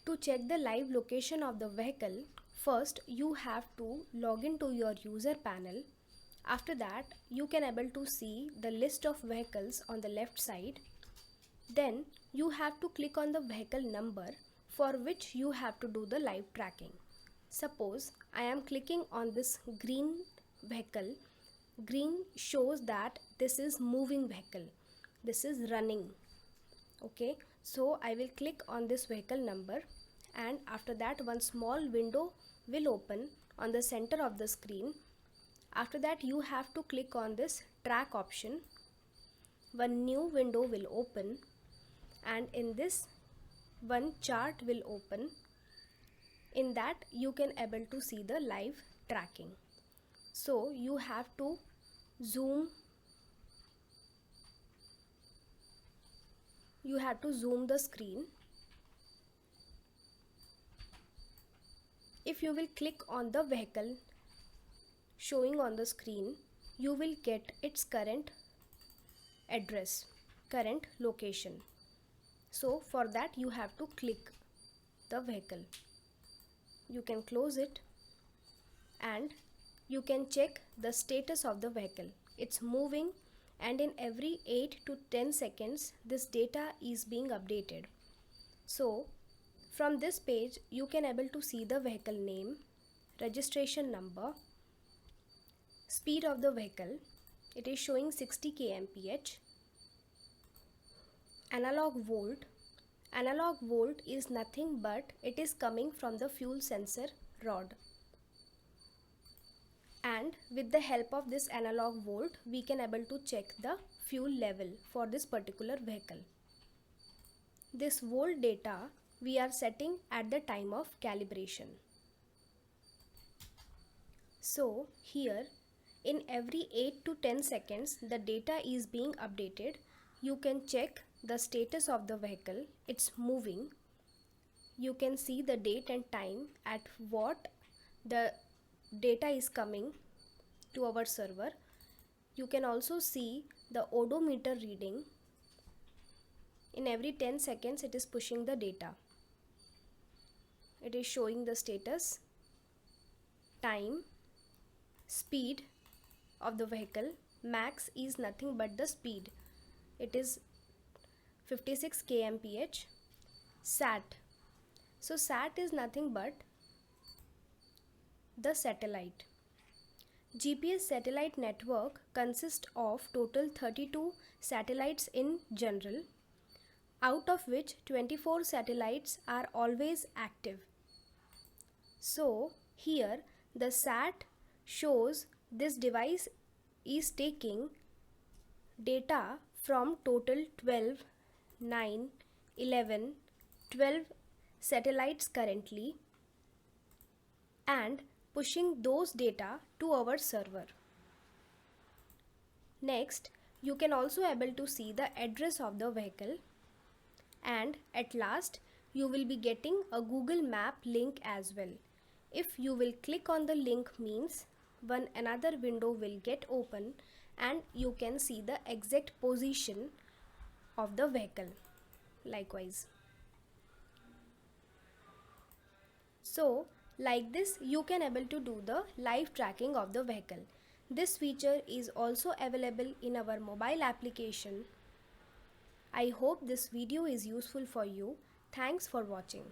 To check the live location of the vehicle, first you have to log into your user panel. After that, you can able to see the list of vehicles on the left side. Then you have to click on the vehicle number for which you have to do the live tracking. Suppose I am clicking on this green vehicle. Green shows that this is moving vehicle. This is running. Okay, so I will click on this vehicle number, and after that one small window will open on the center of the screen. After that you have to click on this track option. One new window will open, and in this one chart will open. In that you can able to see the live tracking. So you have to zoom the screen. If you will click on the vehicle showing on the screen, you will get its current address, current location. So for that you have to click the vehicle. You can close it and you can check the status of the vehicle. It's moving, and in every 8 to 10 seconds this data is being updated. So from this page you can able to see the vehicle name, registration number, speed of the vehicle. It is showing 60 kmph. Analog volt. Analog volt is nothing but it is coming from the fuel sensor rod. And with the help of this analog volt we can able to check the fuel level for this particular vehicle. This volt data we are setting at the time of calibration. So here in every 8 to 10 seconds the data is being updated. You can check the status of the vehicle. It's moving. You can see the date and time at what the data is coming to our server. You can also see the odometer reading. In every 10 seconds it is pushing the data. It is showing the status, time, speed of the vehicle. Max is nothing but the speed. It is 56 kmph. SAT. So SAT is nothing but the satellite. GPS satellite network consists of total 32 satellites in general, out of which 24 satellites are always active. So here the SAT shows this device is taking data from total 12, 9, 11, 12 satellites currently and pushing those data to our server. Next, you can also able to see the address of the vehicle, and at last you will be getting a Google Map link as well. If you will click on the link means one another window will get open and you can see the exact position of the vehicle likewise. So like this you can able to do the live tracking of the vehicle. This feature is also available in our mobile application. I hope this video is useful for you. Thanks for watching.